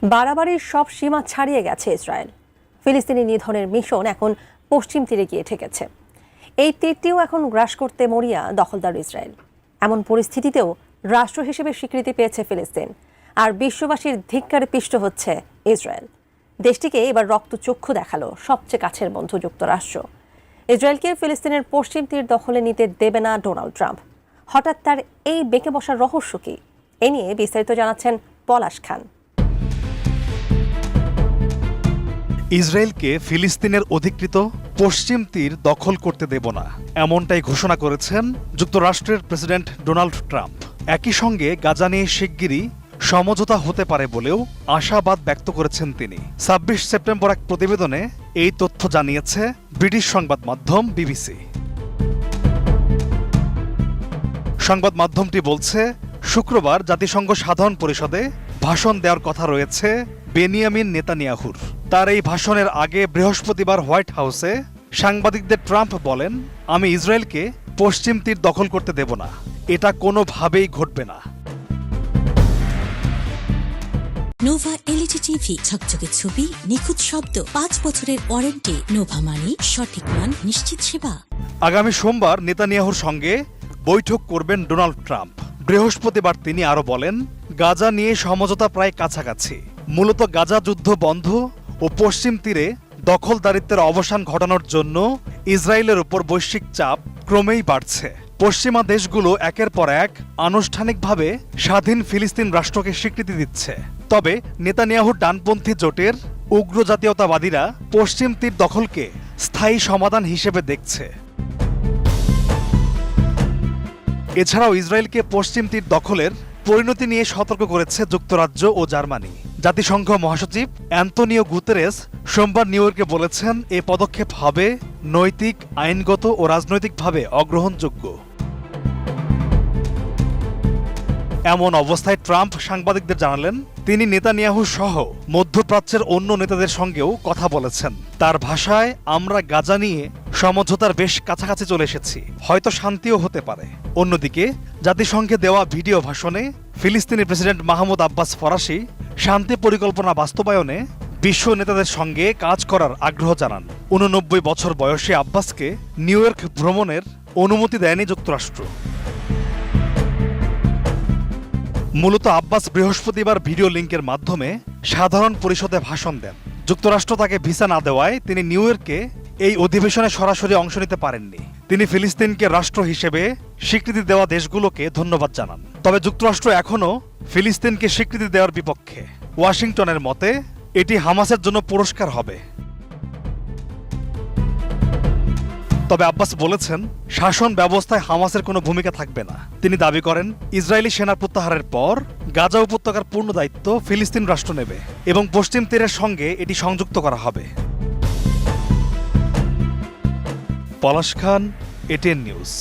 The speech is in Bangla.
বাড়াবাড়ির সব সীমা ছাড়িয়ে গেছে ইসরায়েল। ফিলিস্তিনি নিধনের মিশন এখন পশ্চিম তীরে গিয়ে ঠেকেছে। এই তীরটিও এখন গ্রাস করতে মরিয়া দখলদার ইসরায়েল। এমন পরিস্থিতিতেও রাষ্ট্র হিসেবে স্বীকৃতি পেয়েছে ফিলিস্তিন, আর বিশ্ববাসীর ধিক্কারে পিষ্ট হচ্ছে ইসরায়েল। দেশটিকে এবার রক্তচক্ষু দেখালো সবচেয়ে কাছের বন্ধু যুক্তরাষ্ট্র। ইসরায়েলকে ফিলিস্তিনের পশ্চিম তীর দখলে নিতে দেবে না ডোনাল্ড ট্রাম্প। হঠাৎ তার এই বেঁকে বসার রহস্য কি? এ নিয়ে বিস্তারিত জানাচ্ছেন পলাশ খান। ইসরায়েলকে ফিলিস্তিনের অধিকৃত পশ্চিম তীর দখল করতে দেব না, এমনটাই ঘোষণা করেছেন যুক্তরাষ্ট্রের প্রেসিডেন্ট ডোনাল্ড ট্রাম্প। একই সঙ্গে গাজা নিয়ে শিগগিরই সমঝোতা হতে পারে বলেও আশাবাদ ব্যক্ত করেছেন তিনি। ২৬ সেপ্টেম্বর এক প্রতিবেদনে এই তথ্য জানিয়েছে ব্রিটিশ সংবাদ মাধ্যম বিবিসি। সংবাদ মাধ্যমটি বলছে, শুক্রবার জাতিসংঘ সাধারণ পরিষদে ভাষণ দেওয়ার কথা রয়েছে বেনিয়ামিন নেতানিয়াহুর। তার এই ভাষণের আগে বৃহস্পতিবার হোয়াইট হাউসে সাংবাদিকদের ট্রাম্প বলেন, আমি ইসরায়েলকে পশ্চিম তীর দখল করতে দেব না, এটা কোনোভাবেই ঘটবে না। নোভা এলইডি টিভি, ঝকঝকে ছবি, নিখুঁত শব্দ, ৫ বছরের ওয়ারেন্টি। নোভা মানি সঠিক মান, নিশ্চিত সেবা। আগামী সোমবার নেতানিয়াহুর সঙ্গে বৈঠক করবেন ডোনাল্ড ট্রাম্প। বৃহস্পতিবার তিনি আরও বলেন, গাজা নিয়ে সমঝোতা প্রায় কাছাকাছি। মূলত গাজা যুদ্ধ বন্ধ ও পশ্চিম তীরে দখলদারিত্বের অবসান ঘটানোর জন্য ইসরায়েলের উপর বৈশ্বিক চাপ ক্রমেই বাড়ছে। পশ্চিমা দেশগুলো একের পর এক আনুষ্ঠানিকভাবে স্বাধীন ফিলিস্তিন রাষ্ট্রকে স্বীকৃতি দিচ্ছে। তবে নেতানিয়াহুর ডানপন্থী জোটের উগ্র জাতীয়তাবাদীরা পশ্চিম তীর দখলকে স্থায়ী সমাধান হিসেবে দেখছে। এছাড়াও ইসরায়েলকে পশ্চিম তীর দখলের পরিণতি নিয়ে সতর্ক করেছে যুক্তরাজ্য ও জার্মানি। জাতিসংঘ মহাসচিব অ্যান্তোনিও গুতেরেস সোমবার নিউ ইয়র্কে বলেছেন, এ পদক্ষেপ হবে নৈতিক, আইনগত ও রাজনৈতিকভাবে অগ্রহণযোগ্য। এমন অবস্থায় ট্রাম্প সাংবাদিকদের জানালেন, তিনি নেতানিয়াহু সহ মধ্যপ্রাচ্যের অন্য নেতাদের সঙ্গেও কথা বলেছেন। তার ভাষায়, আমরা গাজা নিয়ে সমঝোতার বেশ কাছাকাছি চলে এসেছি, হয়তো শান্তিও হতে পারে। অন্যদিকে জাতিসংঘে দেওয়া ভিডিও ভাষণে ফিলিস্তিনি প্রেসিডেন্ট মাহমুদ আব্বাস ফরাসি শান্তি পরিকল্পনা বাস্তবায়নে বিশ্ব নেতাদের সঙ্গে কাজ করার আগ্রহ জানান। ৮৯ বছর বয়সী আব্বাসকে নিউ ইয়র্ক ভ্রমণের অনুমতি দেয়নি যুক্তরাষ্ট্র। মূলত আব্বাস বৃহস্পতিবার ভিডিও লিঙ্কের মাধ্যমে সাধারণ পরিষদে ভাষণ দেন। যুক্তরাষ্ট্র তাকে ভিসা না দেওয়ায় তিনি নিউ ইয়র্কে এই অধিবেশনে সরাসরি অংশ নিতে পারেননি। তিনি ফিলিস্তিনকে রাষ্ট্র হিসেবে স্বীকৃতি দেওয়া দেশগুলোকে ধন্যবাদ জানান। তবে যুক্তরাষ্ট্র এখনও ফিলিস্তিনকে স্বীকৃতি দেওয়ার বিপক্ষে। ওয়াশিংটনের মতে, এটি হামাসের জন্য পুরস্কার হবে। তবে আব্বাস বলেছেন, শাসন ব্যবস্থায় হামাসের কোনো ভূমিকা থাকবে না। তিনি দাবি করেন, ইসরায়েলি সেনা প্রত্যাহারের পর গাজা উপত্যকার পূর্ণ দায়িত্ব ফিলিস্তিন রাষ্ট্র নেবে এবং পশ্চিম তীরের সঙ্গে এটি সংযুক্ত করা হবে। পলাশ খান, এটিএন নিউজ।